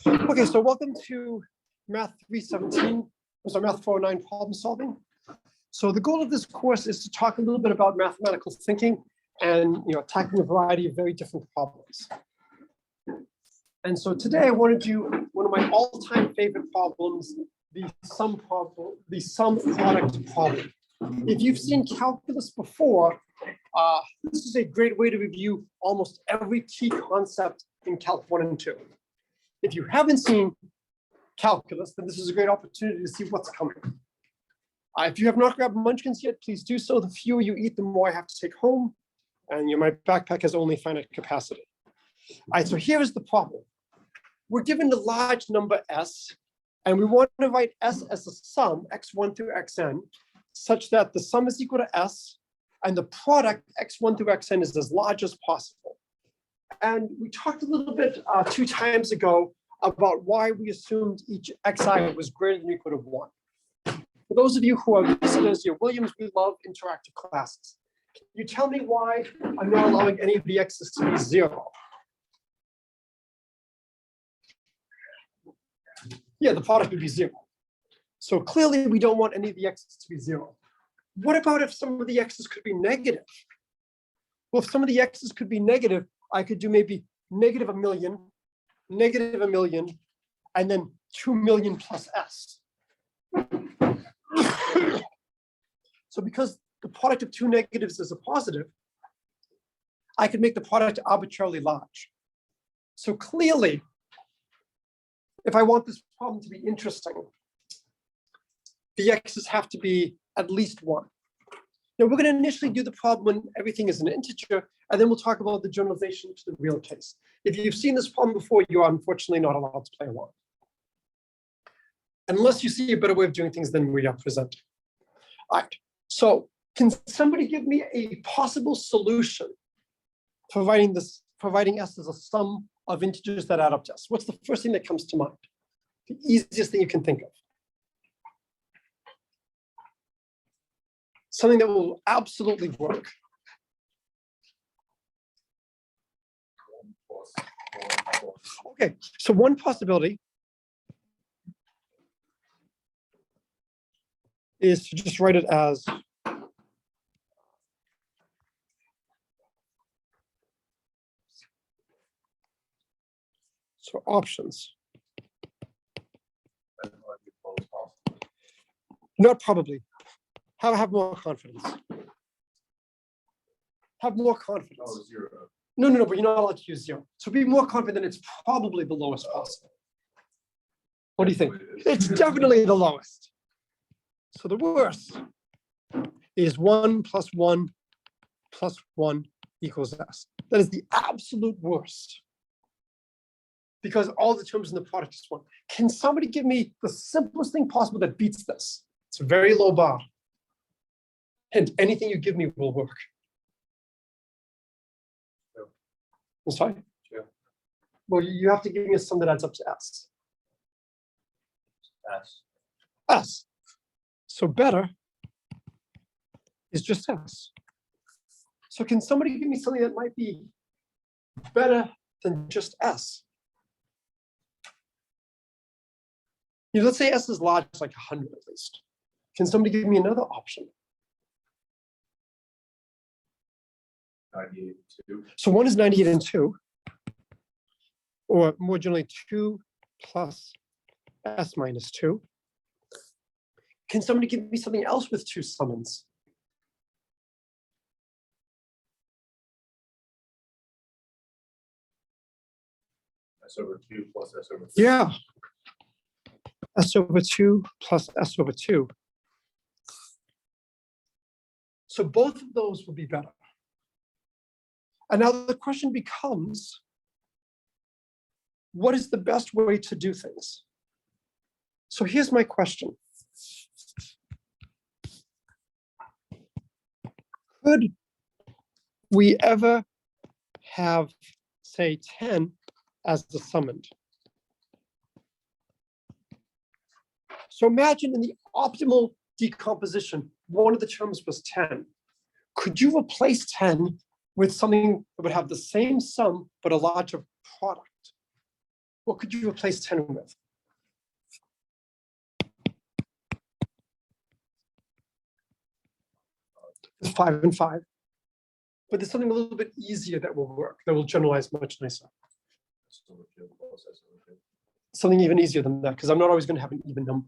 Okay, so welcome to Math 317, so Math 409 problem solving. So the goal of this course is to talk a little bit about mathematical thinking and tackling a variety of very different problems. And so today I want to do one of my all-time favorite problems, the sum problem, the sum product problem. If you've seen calculus before, this is a great way to review almost every key concept in Calc 1 and 2. If you haven't seen calculus, then this is a great opportunity to see what's coming. If you have not grabbed munchkins yet, please do so. The fewer you eat, the more I have to take home. And my backpack has only finite capacity. All right, so here is the problem. We're given a large number s, and we want to write s as a sum, x1 through xn, such that the sum is equal to s, and the product x1 through xn is as large as possible. And we talked a little bit 2 times ago about why we assumed each xi was greater than or equal to 1. For those of you who are listeners here, Williams, we love interactive classes. Can you tell me why I'm not allowing any of the x's to be 0? Yeah, the product would be 0. So clearly we don't want any of the x's to be 0. What about if some of the x's could be negative? Well, if some of the x's could be negative, I could do maybe negative a million, and then 2 million plus s. So because the product of 2 negatives is a positive, I could make the product arbitrarily large. So clearly, if I want this problem to be interesting, the x's have to be at least 1. Now, we're going to initially do the problem when everything is an integer, and then we'll talk about the generalization to the real case. If you've seen this problem before, you are unfortunately not allowed to play along, unless you see a better way of doing things than we are presenting. All right, so can somebody give me a possible solution providing s as a sum of integers that add up to s? What's the first thing that comes to mind? The easiest thing you can think of. Something that will absolutely work. Okay, so one possibility is to just write it as so options. Not probably. Have more confidence. Have more confidence. Oh, 0. No, but you're not allowed to use 0. So be more confident it's probably the lowest possible. What do you think? It's definitely the lowest. So the worst is 1 plus 1 plus 1 equals s. That is the absolute worst, because all the terms in the product is 1. Can somebody give me the simplest thing possible that beats this? It's a very low bar. And anything you give me will work. Sure. I'm sorry? Sure. Well, you have to give me a sum that adds up to s. S. S. So better is just s. So can somebody give me something that might be better than just s? Let's say s is large, like 100 at least. Can somebody give me another option? 98 and 2. So 1 is 98 and 2, or more generally 2 plus s minus 2. Can somebody give me something else with 2 summons? S over 2 plus S over 3. Yeah. S over 2 plus S over 2. So both of those will be better. And now the question becomes, what is the best way to do things? So here's my question. Could we ever have, say, 10 as the summand? So imagine in the optimal decomposition, one of the terms was 10. Could you replace 10 with something that would have the same sum but a larger product? what could you replace 10 with? It's 5 and 5. But there's something a little bit easier that will work, that will generalize much nicer. S over 2 plus S over 2. Something even easier than that, because I'm not always going to have an even number.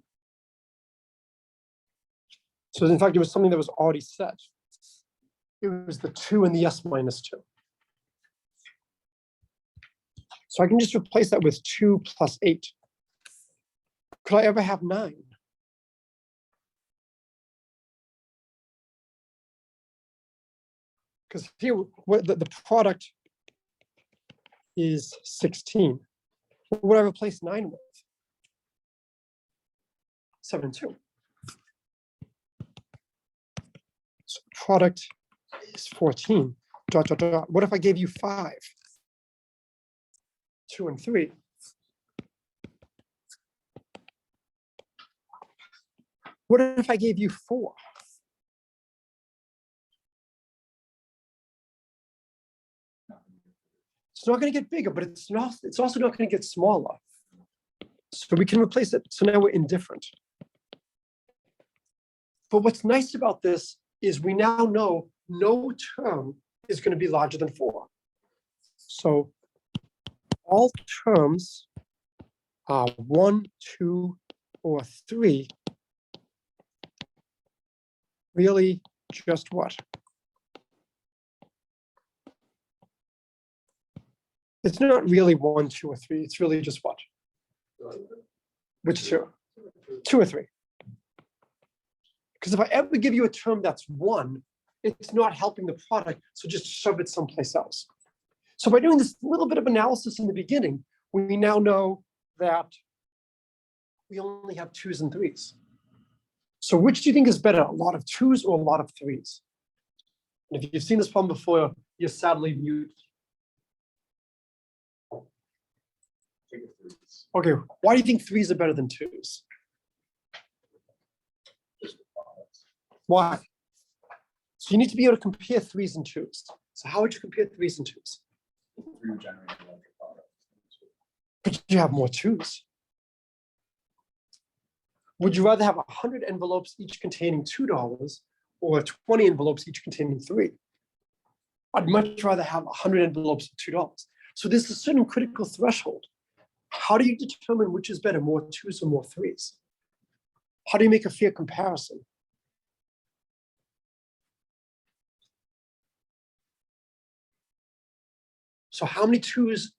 So in fact, it was something that was already set. It was the 2 and the S minus 2. So I can just replace that with 2 plus 8. Could I ever have 9? Because here, the product is 16. What would I replace 9 with? 7 and 2. So the product is 14. Dot, dot, dot. What if I gave you 5? 2 and 3. What if I gave you 4? It's not going to get bigger, but it's also not going to get smaller. So we can replace it. So now we're indifferent. But what's nice about this is we now know no term is going to be larger than 4. So all terms are 1, 2, or 3 really just what? It's not really 1, 2, or 3. It's really just what? Which 2? 2 or 3. Because if I ever give you a term that's 1, it's not helping the product, so just shove it someplace else. So by doing this little bit of analysis in the beginning, we now know that we only have 2s and 3s. So which do you think is better, a lot of 2s or a lot of 3s? And if you've seen this problem before, you're sadly mute. Okay, why do you think 3s are better than 2s? Why? So you need to be able to compare 3s and 2s. So how would you compare 3s and 2s? But you have more 2s. Would you rather have 100 envelopes each containing $2 or 20 envelopes each containing 3? I'd much rather have 100 envelopes of $2. So there's a certain critical threshold. How do you determine which is better, more 2s or more 3s? How do you make a fair comparison? So how many 2s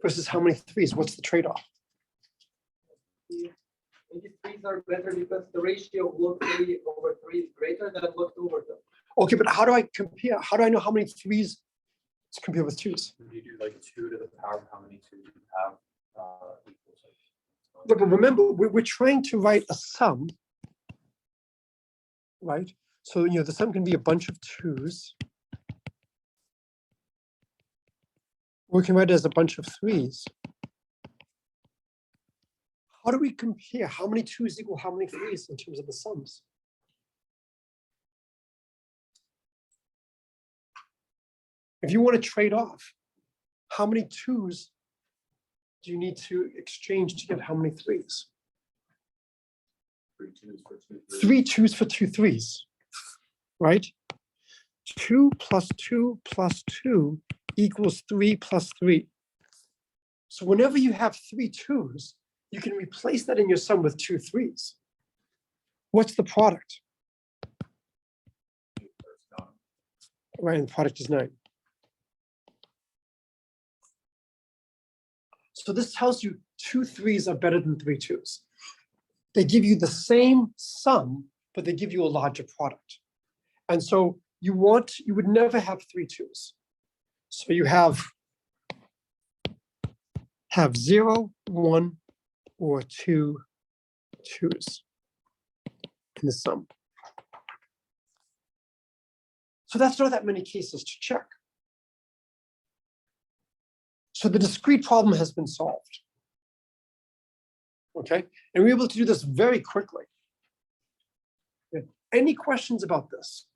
versus how many 3s? What's the trade-off? Maybe 3s are better because the ratio of log 3 over 3 is greater than log 2 over 2. Okay, but how do I compare? How do I know how many 3s to compare with 2s? You do like 2 to the power of how many 2s you have equals. But remember, we're trying to write a sum, right? So the sum can be a bunch of 2s. Or we can write it as a bunch of 3s. How do we compare how many 2s equal how many 3s in terms of the sums? If you want to trade off, how many 2s do you need to exchange to get how many 3s? 3 2s for 2 3s. 3 2s for 2 3s, right? 2 plus 2 plus 2 equals 3 plus 3. So whenever you have 3 2s, you can replace that in your sum with 2 3s. What's the product? Right, and the product is 9. So this tells you 2 3s are better than 3 2s. They give you the same sum, but they give you a larger product. And so you would never have 3 2s. So you have 0, 1, or 2 2s in the sum. So that's not that many cases to check. So the discrete problem has been solved. Okay, and we're able to do this very quickly. Okay. Any questions about this?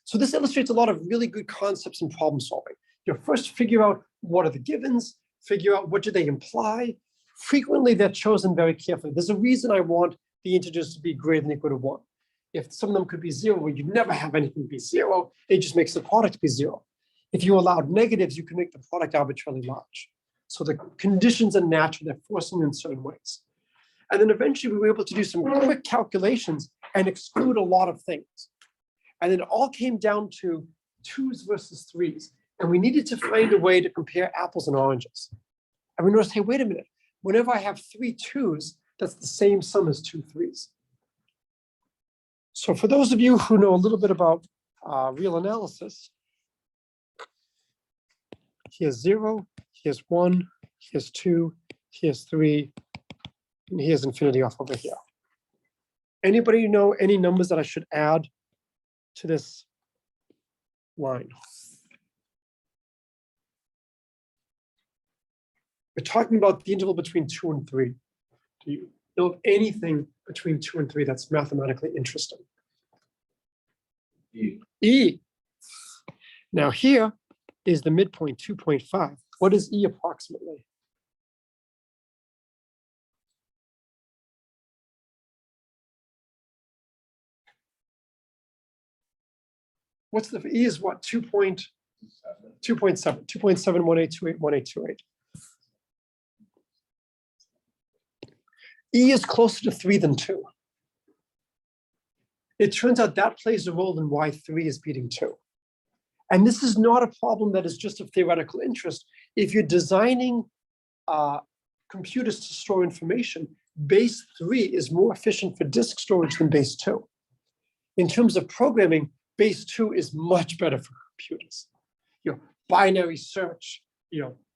So this illustrates a lot of really good concepts in problem solving. You first figure out what are the givens, figure out what do they imply. Frequently, they're chosen very carefully. There's a reason I want the integers to be greater than or equal to 1. If some of them could be 0, well, you never have anything be 0. It just makes the product be 0. If you allowed negatives, you can make the product arbitrarily large. So the conditions are natural. They're forcing in certain ways. And then eventually we were able to do some quick calculations and exclude a lot of things. And then it all came down to 2s versus 3s. And we needed to find a way to compare apples and oranges. And we noticed, hey, wait a minute. Whenever I have 3 2s, that's the same sum as 2 3s. So for those of you who know a little bit about real analysis, here's 0, here's 1, here's 2, here's 3, and here's infinity off over here. Anybody know any numbers that I should add to this line? We're talking about the interval between 2 and 3. Do you know of anything between 2 and 3 that's mathematically interesting? E. Now here is the midpoint, 2.5. What is E approximately? What's the E is what? 2.7, 2.718281828. E is closer to 3 than 2. It turns out that plays a role in why 3 is beating 2. And this is not a problem that is just of theoretical interest. If you're designing computers to store information, base 3 is more efficient for disk storage than base 2. In terms of programming, base 2 is much better for computers. Binary search,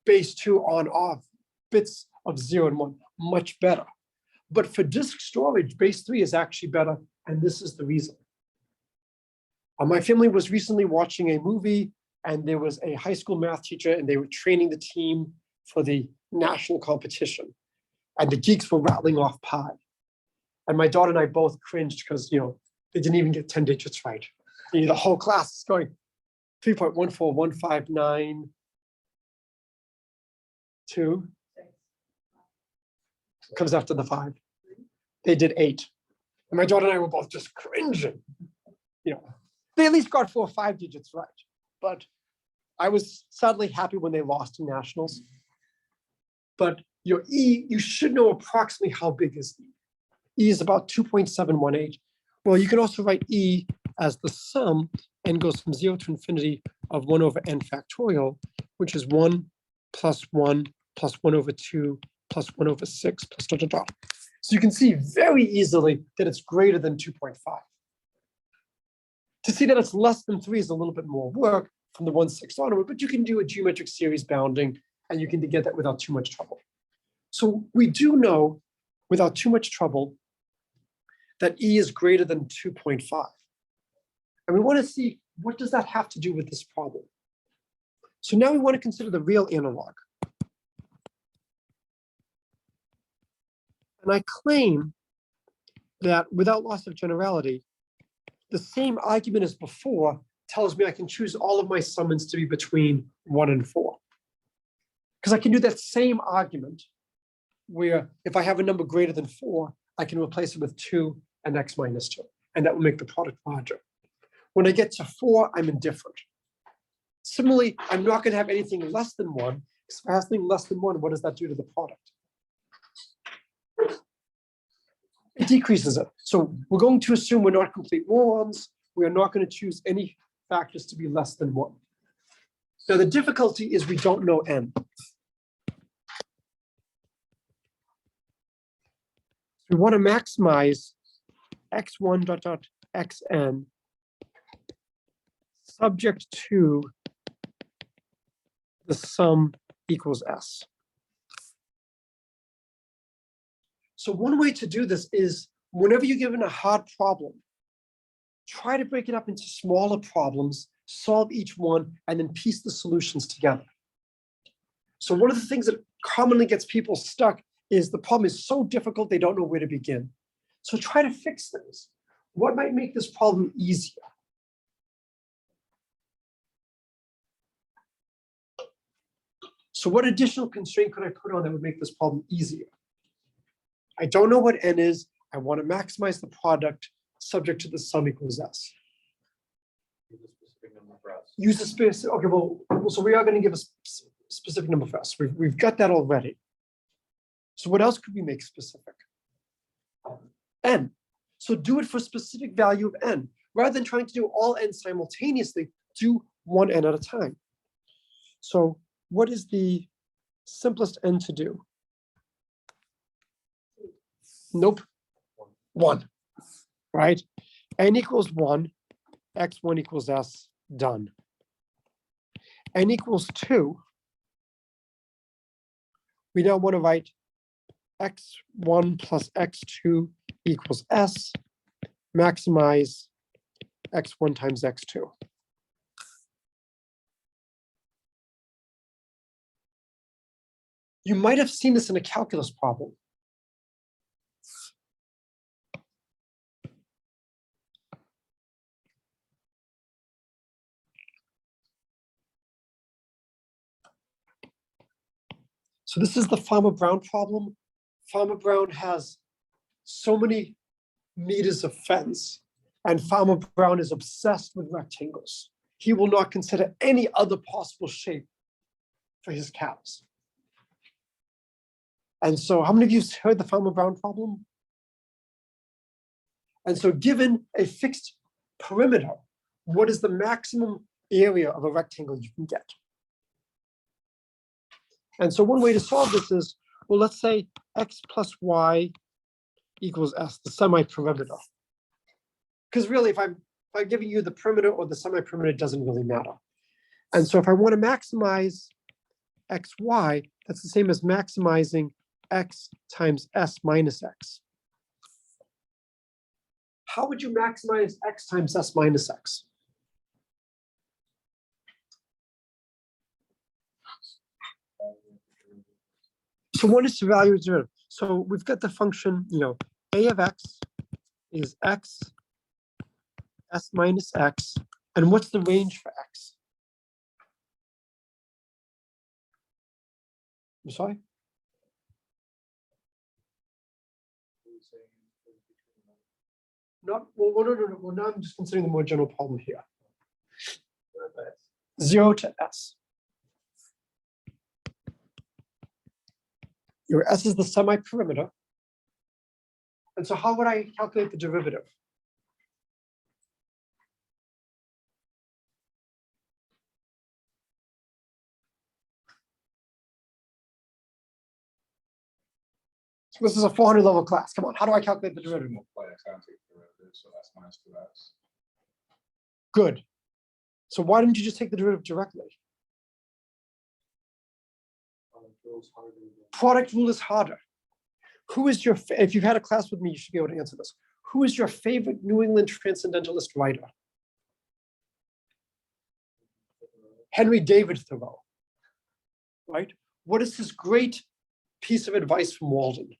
base 2 on off, bits of 0 and 1, much better. But for disk storage, base 3 is actually better, and this is the reason. My family was recently watching a movie, and there was a high school math teacher, and they were training the team for the national competition. And the geeks were rattling off pi. And my daughter and I both cringed because, they didn't even get 10 digits right. The whole class is going 3.14159. 2 comes after the 5. They did 8. And my daughter and I were both just cringing. They at least got 4 or 5 digits right. But I was sadly happy when they lost in nationals. But your E, you should know approximately how big is E. E is about 2.718. Well, you can also write E as the sum, n goes from 0 to infinity of 1 over n factorial, which is 1 plus 1 plus 1 over 2 plus 1 over 6 plus dot, dot, dot. So you can see very easily that it's greater than 2.5. To see that it's less than 3 is a little bit more work from the 1/6 onward, but you can do a geometric series bounding, and you can get that without too much trouble. So we do know, without too much trouble, that E is greater than 2.5. And we want to see, what does that have to do with this problem? So now we want to consider the real analog. And I claim that without loss of generality, the same argument as before tells me I can choose all of my summons to be between 1 and 4. Because I can do that same argument where if I have a number greater than 4, I can replace it with 2 and x minus 2, and that will make the product larger. When I get to 4, I'm indifferent. Similarly, I'm not going to have anything less than 1. If I have something less than 1, what does that do to the product? It decreases it. So we're going to assume we're not complete morons. We are not going to choose any factors to be less than 1. Now, the difficulty is we don't know n. We want to maximize x1 dot dot xn subject to the sum equals s. So one way to do this is whenever you're given a hard problem, try to break it up into smaller problems, solve each one, and then piece the solutions together. So one of the things that commonly gets people stuck is the problem is so difficult they don't know where to begin. So try to fix things. What might make this problem easier? So So what additional constraint could I put on that would make this problem easier? I don't know what n is. I want to maximize the product subject to the sum equals s. Use a specific number for us. Use a specific, okay, well, so we are going to give a specific number for s. We've got that already. So what else could we make specific? N. So do it for a specific value of n. Rather than trying to do all n simultaneously, do one n at a time. So what is the simplest n to do? Nope. 1, right? N equals 1, x1 equals s, done. N equals 2. We now want to write x1 plus x2 equals s, maximize x1 times x2. You might have seen this in a calculus problem. So this is the Farmer-Brown problem. Farmer-Brown has so many meters of fence, and Farmer-Brown is obsessed with rectangles. He will not consider any other possible shape for his cows. And so how many of you have heard the Farmer-Brown problem? And so given a fixed perimeter, what is the maximum area of a rectangle you can get? And so one way to solve this is, well, let's say x plus y equals s, the semi-perimeter. Because really, if I'm giving you the perimeter or the semi-perimeter, it doesn't really matter. And so if I want to maximize xy, that's the same as maximizing x times s minus x. How would you maximize x times s minus x? So one is to evaluate derivative. So we've got the function, a of x is x, s minus x, and what's the range for x? I'm sorry? Not, well, no. Well, now I'm just considering the more general problem here. 0 to s. Your s is the semi-perimeter. And so how would I calculate the derivative? So this is a 400 level class. Come on, how do I calculate the derivative? Multiply x out, take the derivative, so s minus 2s. Good. So why didn't you just take the derivative directly? Product rule is harder. Who is your, if you've had a class with me, you should be able to answer this. Who is your favorite New England transcendentalist writer? Henry David Thoreau, right? What is this great piece of advice from Walden?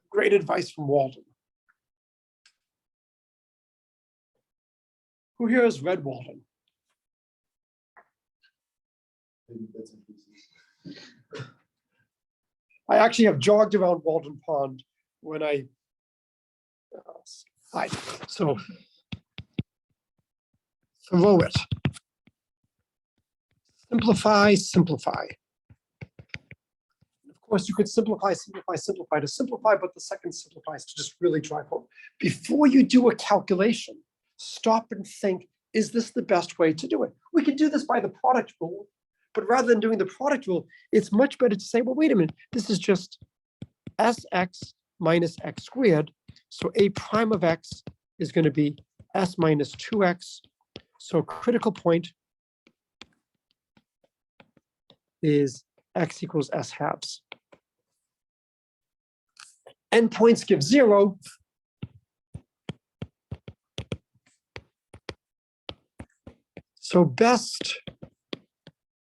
Great advice from Walden. Who here has read Walden? I actually have jogged around Walden Pond when so throw it. Simplify. Of course, you could simplify to simplify, but the second simplify is to just really drive home. Before you do a calculation, stop and think, is this the best way to do it? We could do this by the product rule, but rather than doing the product rule, it's much better to say, well, wait a minute, this is just sx minus x squared. So a prime of x is going to be s minus 2x. So critical point is x equals s halves. Endpoints give 0. So best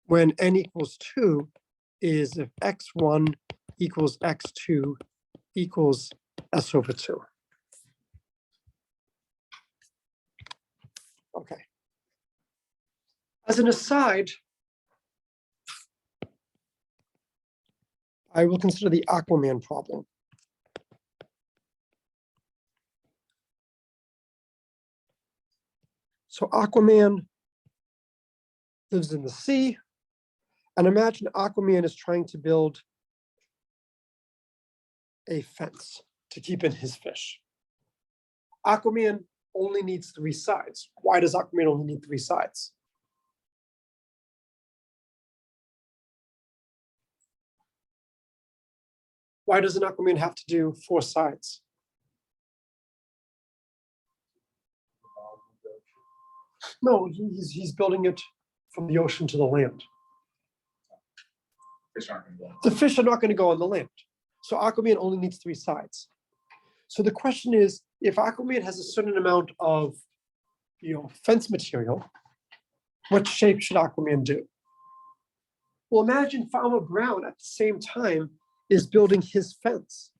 when n equals 2 is if x1 equals x2 equals s over 2. Okay. As an aside, I will consider the Aquaman problem. So Aquaman lives in the sea, and imagine Aquaman is trying to build a fence to keep in his fish. Aquaman only needs 3 sides. Why does Aquaman only need 3 sides? Why doesn't Aquaman have to do 4 sides? No, he's building it from the ocean to the land. Fish aren't gonna go. The fish are not going to go on the land. So Aquaman only needs 3 sides. So the question is, if Aquaman has a certain amount of, fence material, what shape should Aquaman do? Well, imagine Farmer Brown at the same time is building his fence,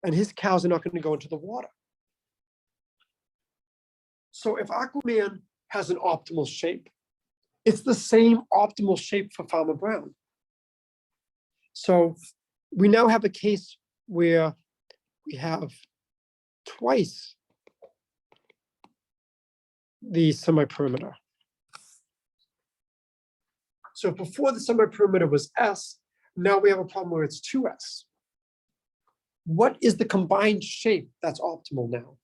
and his cows are not going to go into the water. So if Aquaman has an optimal shape, it's the same optimal shape for Farmer Brown. So we now have a case where we have twice the semi-perimeter. So before the semi-perimeter was S, now we have a problem where it's 2S. What is the combined shape that's optimal now?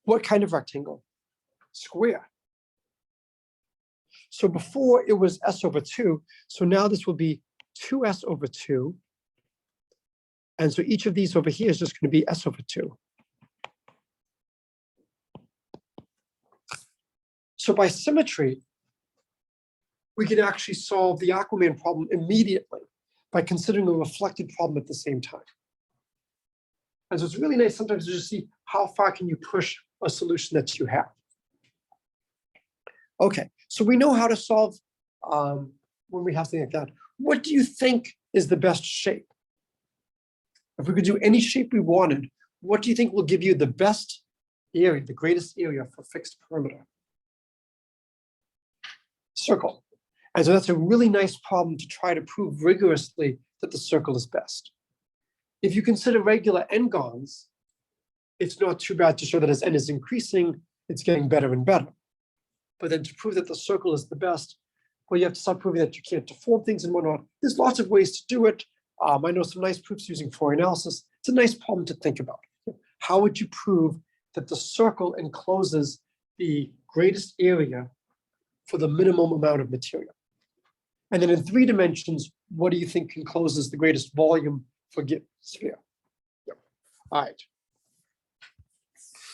What kind of rectangle? Square. So before it was S over 2, so now this will be 2S over 2. And so each of these over here is just going to be S over 2. So by symmetry, we can actually solve the Aquaman problem immediately by considering a reflected problem at the same time. And so it's really nice sometimes to just see how far can you push a solution that you have. Okay, so we know how to solve when we have something like that. What do you think is the best shape? If we could do any shape we wanted, what do you think will give you the best area, the greatest area for fixed perimeter? Circle. And so that's a really nice problem to try to prove rigorously that the circle is best. If you consider regular n-gons, it's not too bad to show that as n is increasing, it's getting better and better. But then to prove that the circle is the best, well, you have to start proving that you can't deform things and whatnot. There's lots of ways to do it. I know some nice proofs using Fourier analysis. It's a nice problem to think about. How would you prove that the circle encloses the greatest area for the minimum amount of material? And then in 3 dimensions, what do you think encloses the greatest volume for a given sphere? Yep. All right.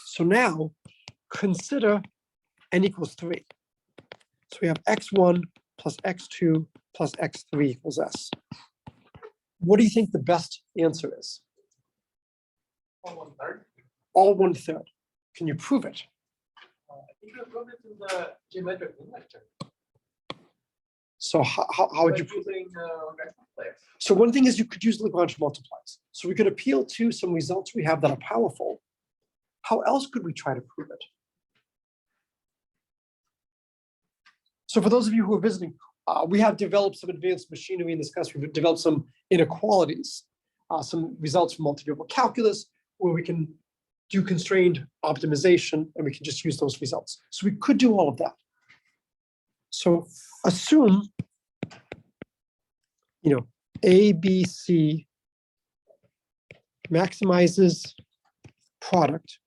So now consider n equals 3. So we have x1 plus x2 plus x3 equals s. What do you think the best answer is? All 1/3. All 1/3. Can you prove it? I think you proved it in the geometric lecture. So how would you prove it? Using Lagrange multipliers. So one thing is you could use Lagrange multipliers. So we could appeal to some results we have that are powerful. How else could we try to prove it? So for those of you who are visiting, we have developed some advanced machinery in this class. We've developed some inequalities, some results from multivariable calculus, where we can do constrained optimization, and we can just use those results. So we could do all of that. So assume, A, B, C maximizes product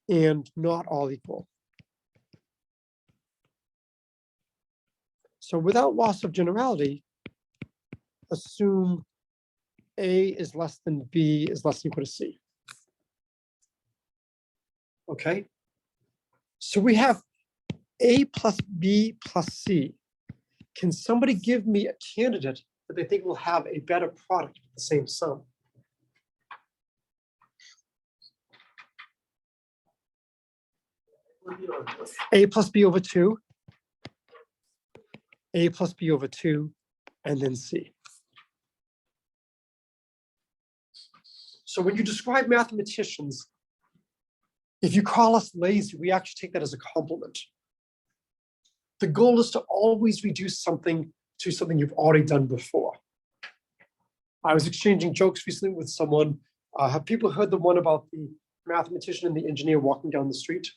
and not all equal. So without loss of generality, assume A is less than B is less than or equal to C. Okay, so we have A plus B plus C. Can somebody give me a candidate that they think will have a better product with the same sum? A plus B over 2. A plus B over 2, and then C. So when you describe mathematicians, If you call us lazy, we actually take that as a compliment. The goal is to always reduce something to something you've already done before. I was exchanging jokes recently with someone. Have people heard the one about the mathematician and the engineer walking down the street?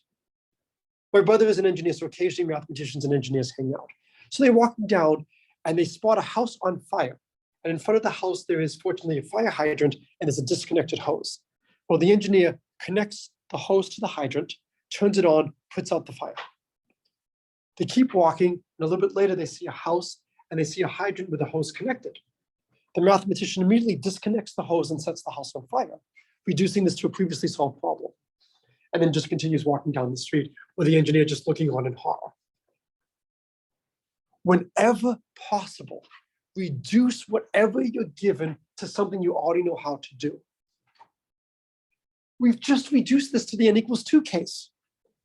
My brother is an engineer, so occasionally mathematicians and engineers hang out. So they're walking down and they spot a house on fire. And in front of the house, there is fortunately a fire hydrant and there's a disconnected hose. Well, the engineer connects the hose to the hydrant, turns it on, puts out the fire. They keep walking, and a little bit later, they see a house and they see a hydrant with a hose connected. The mathematician immediately disconnects the hose and sets the house on fire, reducing this to a previously solved problem. And then just continues walking down the street with the engineer just looking on in horror. Whenever possible, reduce whatever you're given to something you already know how to do. We've just reduced this to the n equals 2 case.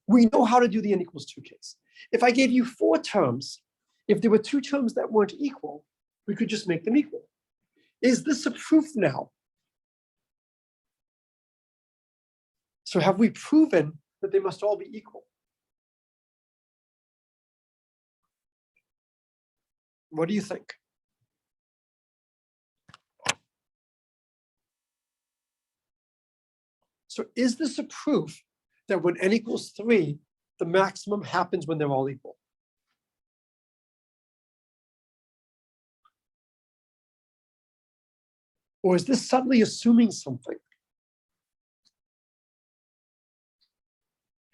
We know how to do the n equals 2 case. If I gave you 4 terms, if there were 2 terms that weren't equal, we could just make them equal. Is this a proof now? So have we proven that they must all be equal? What do you think? So is this a proof that when n equals 3, the maximum happens when they're all equal? Or is this subtly assuming something?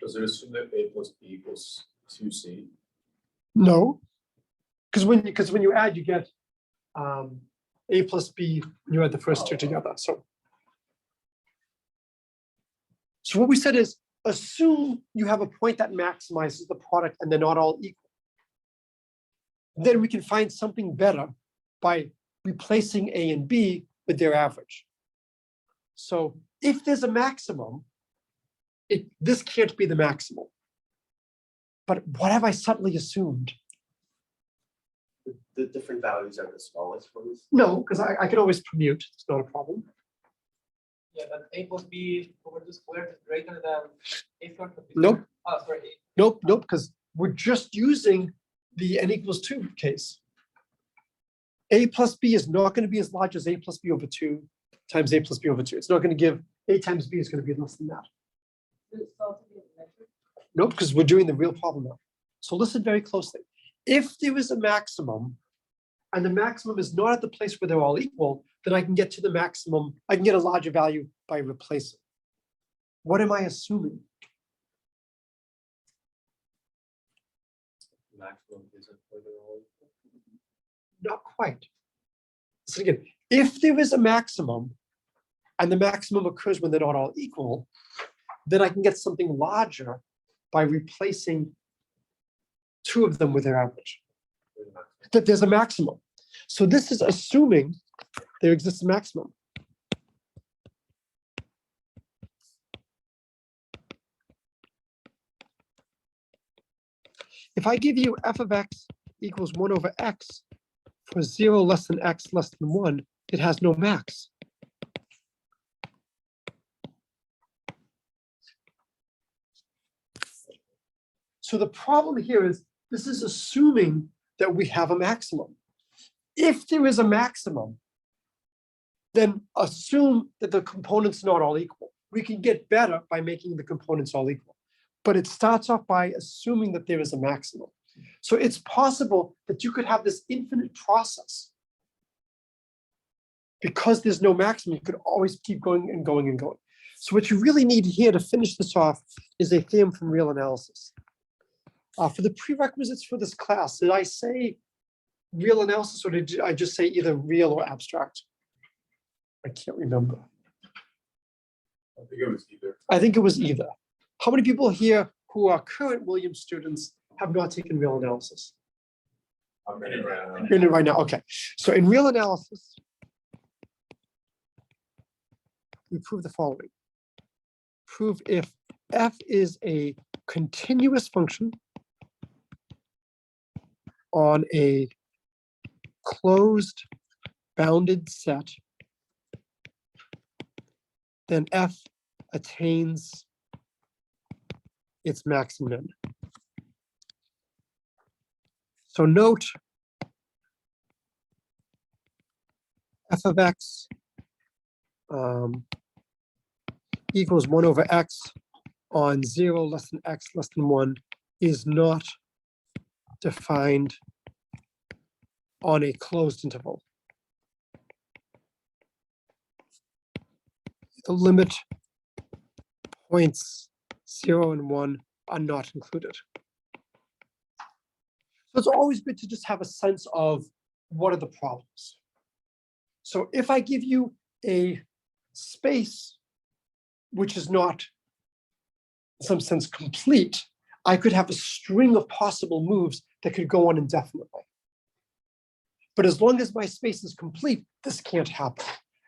Does it assume that A plus B equals 2C? No, because when you add, you get A plus B, and you add the first 2 together. So what we said is, assume you have a point that maximizes the product and they're not all equal. Then we can find something better by replacing A and B with their average. So if there's a maximum, this can't be the maximum. But what have I subtly assumed? The different values are the smallest ones. No, because I can always permute. It's not a problem. Yeah, that A plus B over 2 squared is greater than A squared plus B Nope. squared. Oh, sorry. Nope, because we're just using the n equals 2 case. A plus B is not going to be as large as A plus B over 2 times A plus B over 2. It's not going to give A times B is going to be less than that. Nope, because we're doing the real problem now. So listen very closely. If there is a maximum, and the maximum is not at the place where they're all equal, then I can get to the maximum. I can get a larger value by replacing. What am I assuming? Maximum isn't where they're all equal. Not quite. So again, if there is a maximum, and the maximum occurs when they're not all equal, then I can get something larger by replacing 2 of them with their average. That there's a maximum. So this is assuming there exists a maximum. If I give you f of x equals 1 over x for 0 less than x less than 1, it has no max. So the problem here is this is assuming that we have a maximum. If there is a maximum, then assume that the components are not all equal. We can get better by making the components all equal. But it starts off by assuming that there is a maximum. So it's possible that you could have this infinite process. Because there's no maximum, you could always keep going and going and going. So what you really need here to finish this off is a theorem from real analysis. For the prerequisites for this class, did I say real analysis or did I just say either real or abstract? I can't remember. I think it was either. I think it was either. How many people here who are current Williams students have not taken real analysis? I'm in it right now. You're in it right now, okay. So in real analysis, we prove the following. Prove if f is a continuous function on a closed bounded set, then f attains its max and min. So note f of x equals 1 over x on 0 less than x less than 1 is not defined on a closed interval. The limit points 0 and 1 are not included. So it's always good to just have a sense of what are the problems. So if I give you a space which is not, in some sense, complete, I could have a string of possible moves that could go on indefinitely. But as long as my space is complete, this can't happen.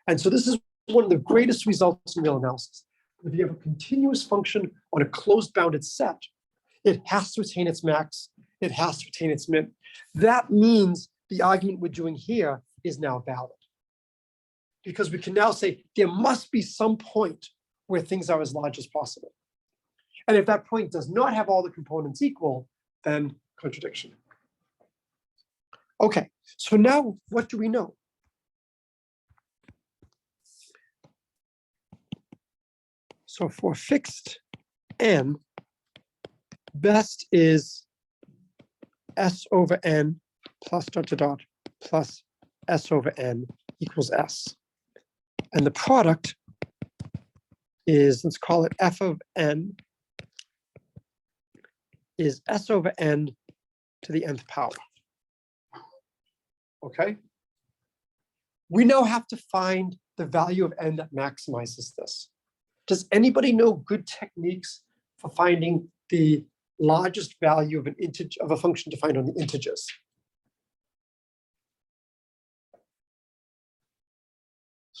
And so this is one of the greatest results in real analysis. If you have a continuous function on a closed bounded set, it has to attain its max, it has to attain its min. That means the argument we're doing here is now valid. Because we can now say there must be some point where things are as large as possible. And if that point does not have all the components equal, then contradiction. Okay, so now what do we know? So for fixed n, best is s over n plus dot dot dot plus s over n equals s. And the product is, let's call it f of n, is s over n to the nth power. Okay? We now have to find the value of n that maximizes this. Does anybody know good techniques for finding the largest value of an integer, of a function defined on the integers?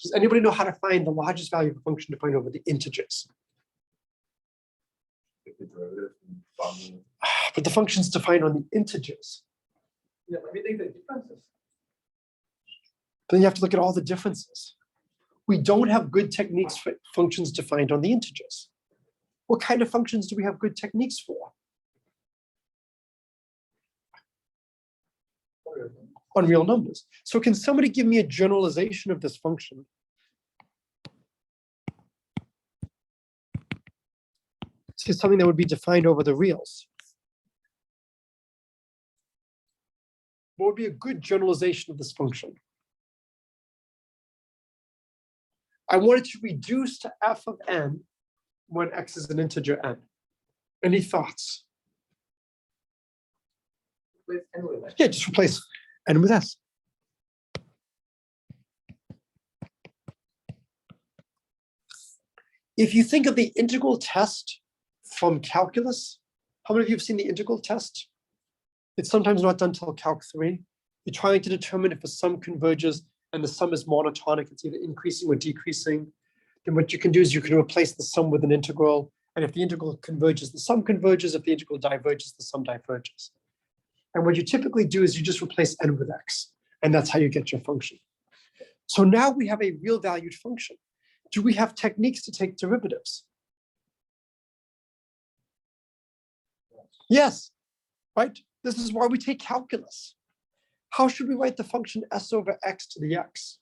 Does anybody know how to find the largest value of a function defined over the integers? If the derivative from But the function's defined on the integers. Yeah, let me take the differences. Then you have to look at all the differences. We don't have good techniques for functions defined on the integers. What kind of functions do we have good techniques for? On real numbers. So can somebody give me a generalization of this function? This is something that would be defined over the reals. What would be a good generalization of this function? I want it to reduce to f of n when x is an integer n. Any thoughts? With n with x. Yeah, just replace n with s. If you think of the integral test from calculus, how many of you have seen the integral test? It's sometimes not done till Calc 3. You're trying to determine if a sum converges and the sum is monotonic, it's either increasing or decreasing. Then what you can do is you can replace the sum with an integral. And if the integral converges, the sum converges. If the integral diverges, the sum diverges. And what you typically do is you just replace n with x. And that's how you get your function. So now we have a real valued function. Do we have techniques to take derivatives? Yes, right? This is why we take calculus. How should we write the function s over x to the x?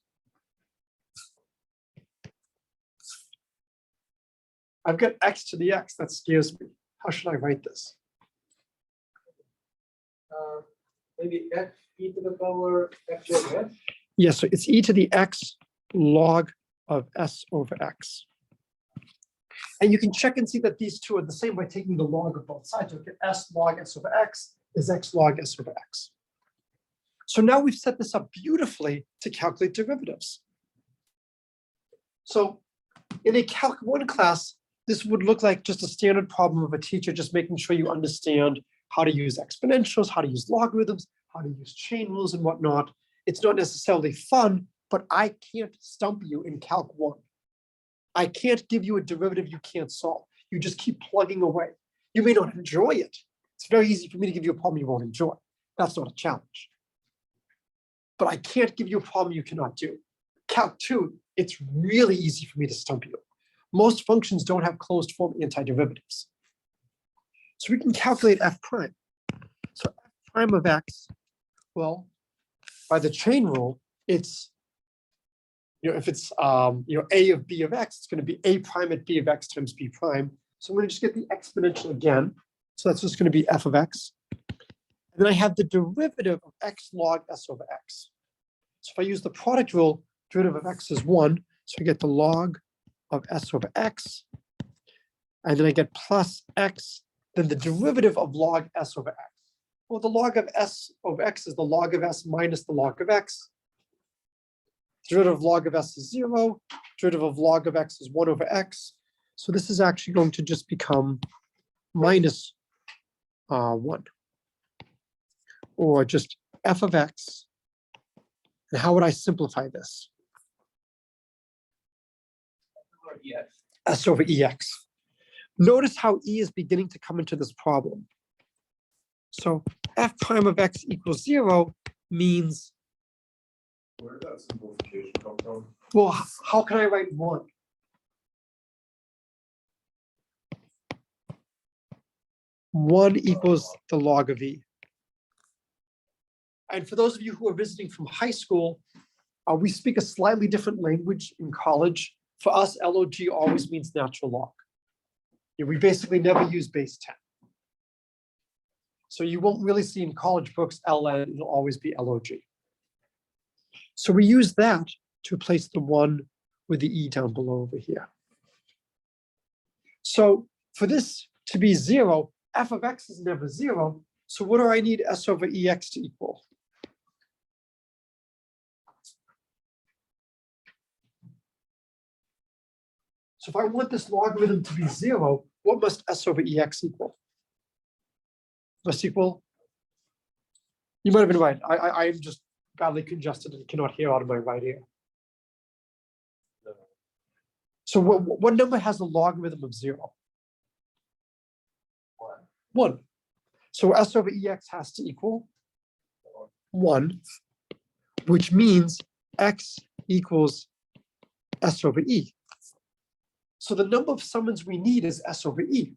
I've got x to the x, that scares me. How should I write this? Maybe f e to the power x over s. Yeah, so it's e to the x log of s over x. And you can check and see that these two are the same by taking the log of both sides. You get s log s over x is x log s over x. So now we've set this up beautifully to calculate derivatives. So in a Calc 1 class, this would look like just a standard problem of a teacher just making sure you understand how to use exponentials, how to use logarithms, how to use chain rules and whatnot. It's not necessarily fun, but I can't stump you in Calc 1. I can't give you a derivative you can't solve. You just keep plugging away. You may not enjoy it. It's very easy for me to give you a problem you won't enjoy. That's not a challenge. But I can't give you a problem you cannot do. Calc 2, it's really easy for me to stump you. Most functions don't have closed form antiderivatives. So we can calculate f prime. So f prime of x, well, by the chain rule, it's, if it's, a of b of x, it's going to be a prime at b of x times b prime. So I'm going to just get the exponential again. So that's just going to be f of x. And then I have the derivative of x log s over x. So if I use the product rule, derivative of x is 1. So I get the log of s over x. And then I get plus x, then the derivative of log s over x. Well, the log of s over x is the log of s minus the log of x. Derivative of log of s is 0. Derivative of log of x is 1 over x. So this is actually going to just become minus 1. Or just f of x. And how would I simplify this? S over ex. Notice how e is beginning to come into this problem. So f prime of x equals 0 means, Where did that simplification come from? well, how can I write 1? One equals the log of e. And for those of you who are visiting from high school, we speak a slightly different language in college. For us, log always means natural log. We basically never use base 10. So you won't really see in college books ln, it'll always be log. So we use that to replace the 1 with the e down below over here. So for this to be 0, f of x is never 0. So what do I need s over ex to equal? So if I want this logarithm to be 0, what must s over ex equal? Must equal, you might have been right. I am just badly congested and cannot hear out of my right ear. So what number has a logarithm of 0? 1. So s over ex has to equal 1, which means x equals s over e. So the number of summons we need is s over e.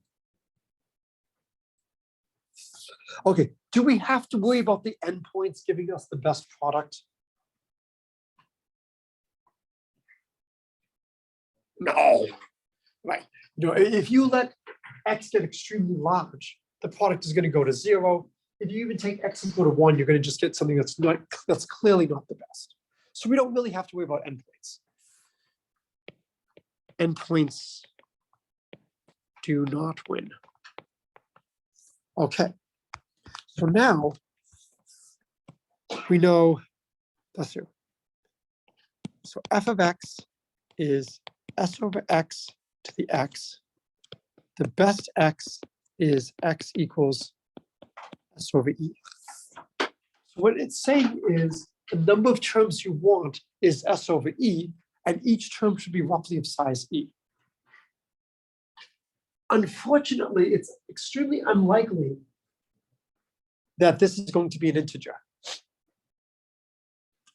Okay, do we have to worry about the endpoints giving us the best product? No, right. If you let x get extremely large, the product is going to go to 0. If you even take x equal to 1, you're going to just get something that's clearly not the best. So we don't really have to worry about endpoints. Endpoints do not win. Okay. So now we know that's true. So f of x is s over x to the x. The best x is x equals s over e. So what it's saying is the number of terms you want is s over e, and each term should be roughly of size e. Unfortunately, it's extremely unlikely that this is going to be an integer.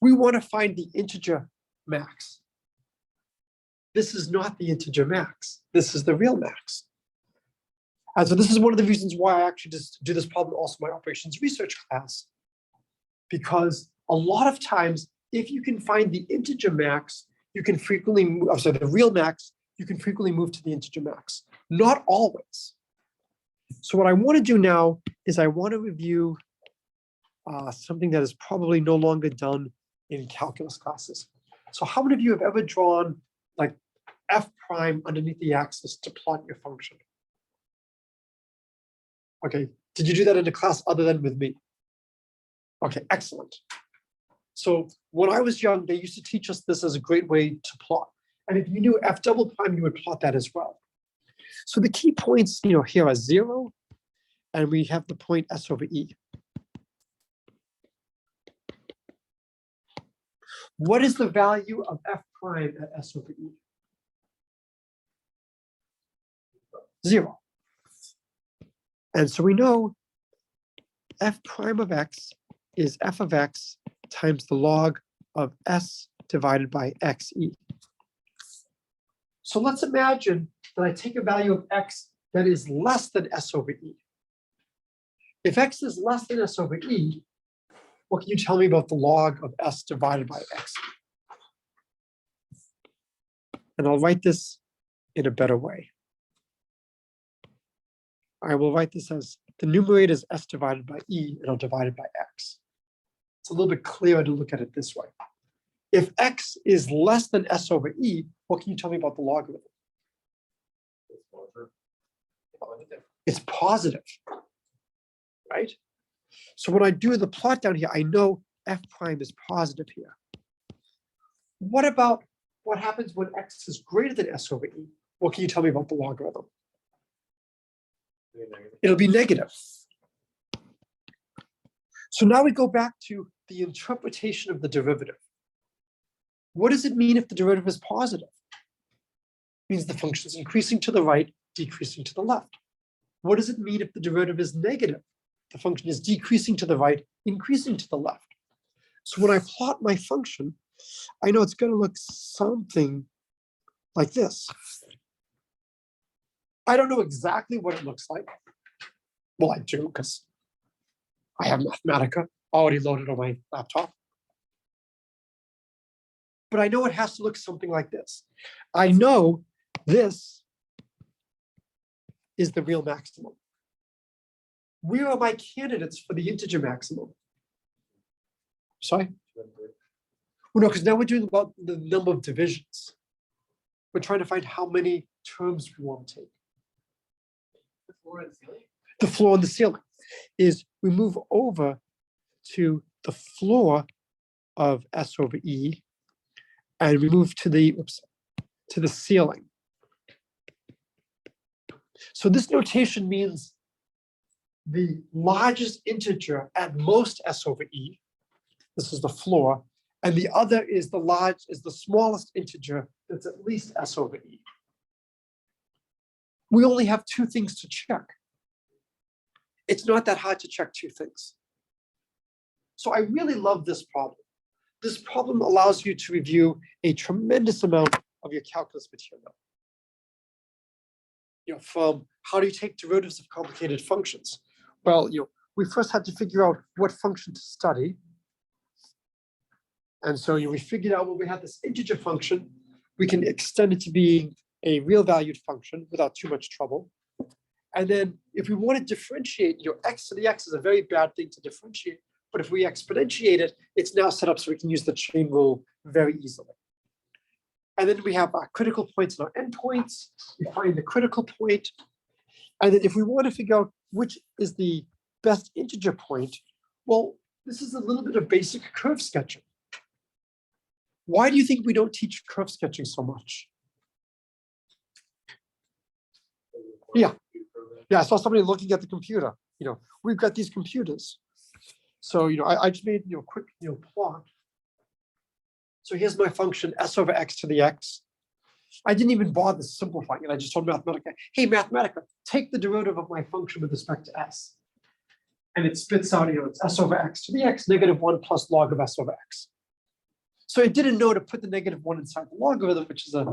We want to find the integer max. This is not the integer max. This is the real max. And so this is one of the reasons why I actually just do this problem also in my operations research class, because a lot of times, if you can find the integer max, you can frequently move, the real max, you can frequently move to the integer max. Not always. So what I want to do now is I want to review something that is probably no longer done in calculus classes. So how many of you have ever drawn like f prime underneath the axis to plot your function? Okay, did you do that in a class other than with me? Okay, excellent. So when I was young, they used to teach us this as a great way to plot. And if you knew f double prime, you would plot that as well. So the key points, here are 0, and we have the point s over e. What is the value of f prime at s over e? 0. And so we know f prime of x is f of x times the log of s divided by xe. So let's imagine that I take a value of x that is less than s over e. If x is less than s over e, what can you tell me about the log of s divided by x? And I'll write this in a better way. I will write this as the numerator is s divided by e, and I'll divide it by x. It's a little bit clearer to look at it this way. If x is less than s over e, what can you tell me about the logarithm? It's positive, right? So when I do the plot down here, I know f prime is positive here. What about what happens when x is greater than s over e? What can you tell me about the logarithm? It'll be negative. So now we go back to the interpretation of the derivative. What does it mean if the derivative is positive? It means the function is increasing to the right, decreasing to the left. What does it mean if the derivative is negative? The function is decreasing to the right, increasing to the left. So when I plot my function, I know it's going to look something like this. I don't know exactly what it looks like. Well, I do, because I have Mathematica already loaded on my laptop. But I know it has to look something like this. I know this is the real maximum. Where are my candidates for the integer maximum? Sorry? Well, no, because now we're doing about the number of divisions. We're trying to find how many terms we want to take. The floor and ceiling? The floor and the ceiling is we move over to the floor of S over E, and we move to the ceiling. So this notation means the largest integer at most S over E. This is the floor, and the other is the smallest integer that's at least S over E. We only have two things to check. It's not that hard to check two things. So I really love this problem. This problem allows you to review a tremendous amount of your calculus material. From how do you take derivatives of complicated functions? Well, we first had to figure out what function to study. And so we figured out when we had this integer function, we can extend it to being a real valued function without too much trouble. And then if we want to differentiate, x to the x is a very bad thing to differentiate. But if we exponentiate it, it's now set up so we can use the chain rule very easily. And then we have our critical points and our endpoints. We find the critical point. And then if we want to figure out which is the best integer point, well, this is a little bit of basic curve sketching. Why do you think we don't teach curve sketching so much? Yeah, I saw somebody looking at the computer. We've got these computers. So, I just made a quick plot. So here's my function s over x to the x. I didn't even bother simplifying it. I just told Mathematica, hey, Mathematica, take the derivative of my function with respect to s. And it spits out, it's s over x to the x, -1 plus log of s over x. So it didn't know to put the -1 inside the logarithm, which is a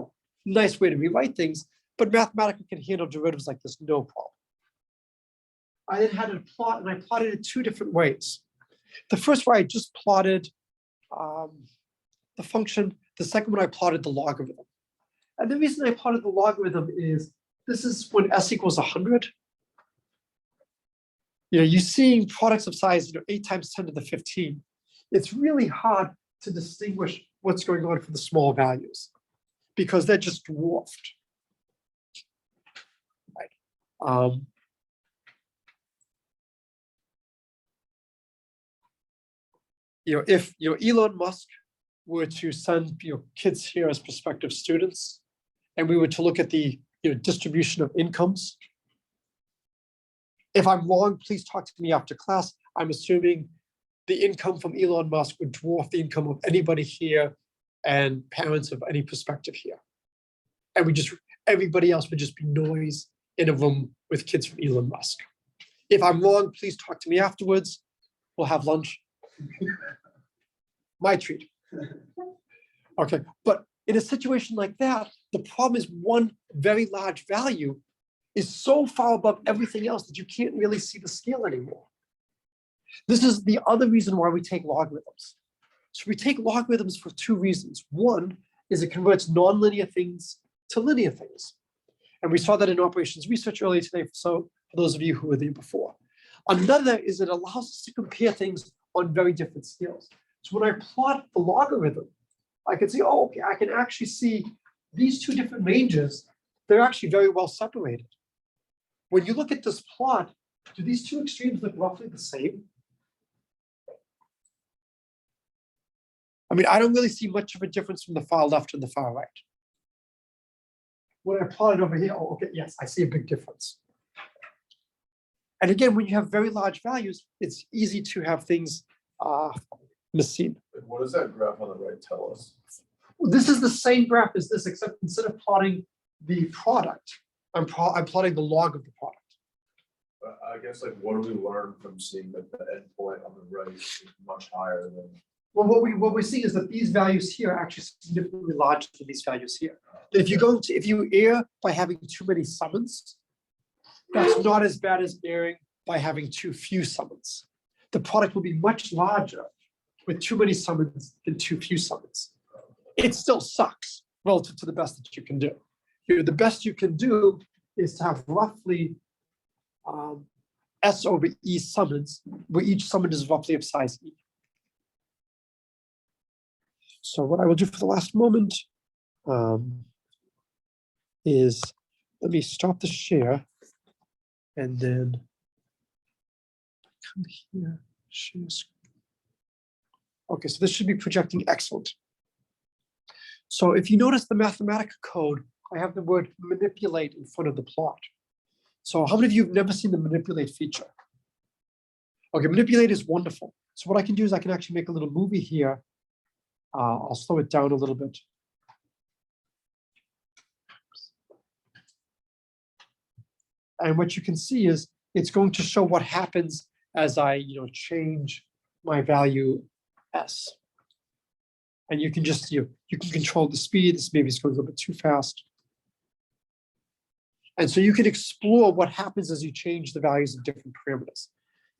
nice way to rewrite things. But Mathematica can handle derivatives like this, no problem. I then had a plot, and I plotted it two different ways. The first way I just plotted the function. The second one I plotted the logarithm. And the reason I plotted the logarithm is this is when s equals 100. You're seeing products of size 8 times 10 to the 15. It's really hard to distinguish what's going on for the small values because they're just dwarfed. Right. If Elon Musk were to send kids here as prospective students, and we were to look at the distribution of incomes. If I'm wrong, please talk to me after class. I'm assuming the income from Elon Musk would dwarf the income of anybody here and parents of any prospective here. And everybody else would just be noise in a room with kids from Elon Musk. If I'm wrong, please talk to me afterwards. We'll have lunch. My treat. Okay, but in a situation like that, the problem is one very large value is so far above everything else that you can't really see the scale anymore. This is the other reason why we take logarithms. So we take logarithms for two reasons. One is it converts nonlinear things to linear things. And we saw that in operations research earlier today, so for those of you who were there before. Another is it allows us to compare things on very different scales. So when I plot the logarithm, I can see, oh, okay, I can actually see these two different ranges. They're actually very well separated. When you look at this plot, do these two extremes look roughly the same? I mean, I don't really see much of a difference from the far left and the far right. When I plot it over here, oh, okay, yes, I see a big difference. And again, when you have very large values, it's easy to have things missing. What does that graph on the right tell us? This is the same graph as this, except instead of plotting the product, I'm plotting the log of the product. But I guess, like, what do we learn from seeing that the endpoint on the right is much higher than? Well, what we're seeing is that these values here are actually significantly larger than these values here. If you err by having too many summons, that's not as bad as erring by having too few summons. The product will be much larger with too many summons than too few summons. It still sucks relative to the best that you can do. The best you can do is to have roughly S over E summons, where each summon is roughly of size E. So what I will do for the last moment is, let me stop the share and then come here, share screen. Okay, so this should be projecting excellent. So if you notice the Mathematica code, I have the word manipulate in front of the plot. So how many of you have never seen the manipulate feature? Okay, manipulate is wonderful. So what I can do is I can actually make a little movie here. I'll slow it down a little bit. And what you can see is it's going to show what happens as I change my value S. And you can just you can control the speed. This maybe is going a little bit too fast. And so you can explore what happens as you change the values of different parameters.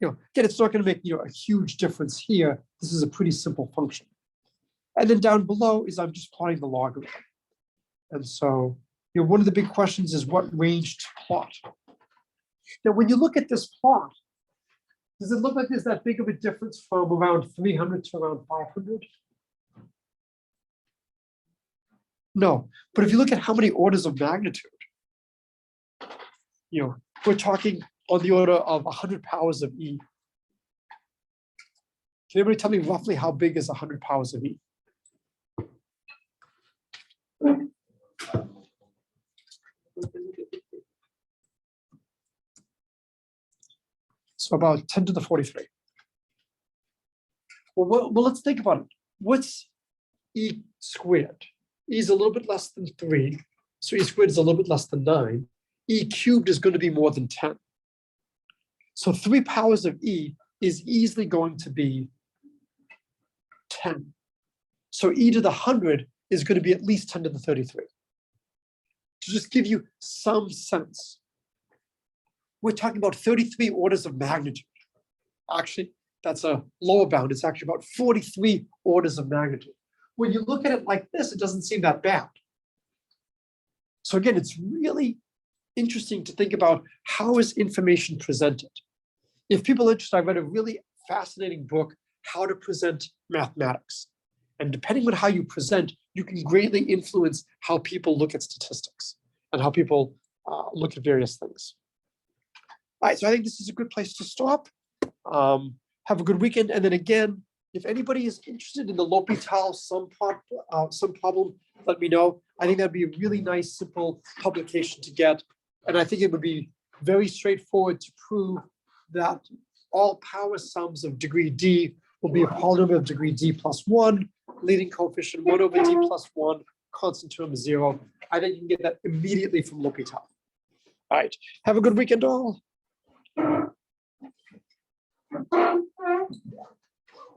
Again, it's not going to make a huge difference here. This is a pretty simple function. And then down below is I'm just plotting the logarithm. And so one of the big questions is what range to plot. Now, when you look at this plot, does it look like there's that big of a difference from around 300 to around 500? No, but if you look at how many orders of magnitude, we're talking on the order of 100 powers of E. Can anybody tell me roughly how big is 100 powers of E? So about 10 to the 43. Well, let's think about it. What's E squared? E is a little bit less than 3. So E squared is a little bit less than 9. E cubed is going to be more than 10. So 3 powers of E is easily going to be 10. So E to the 100 is going to be at least 10 to the 33. To just give you some sense, we're talking about 33 orders of magnitude. Actually, that's a lower bound. It's actually about 43 orders of magnitude. When you look at it like this, it doesn't seem that bad. So again, it's really interesting to think about how is information presented. If people are interested, I read a really fascinating book, How to Present Mathematics. And depending on how you present, you can greatly influence how people look at statistics and how people look at various things. All right, so I think this is a good place to stop. Have a good weekend. And then again, if anybody is interested in the L'Hopital sum problem, let me know. I think that'd be a really nice, simple publication to get. And I think it would be very straightforward to prove that all power sums of degree D will be a polynomial of degree D plus 1, leading coefficient 1 over D plus 1, constant term 0. I think you can get that immediately from L'Hopital. All right, have a good weekend all.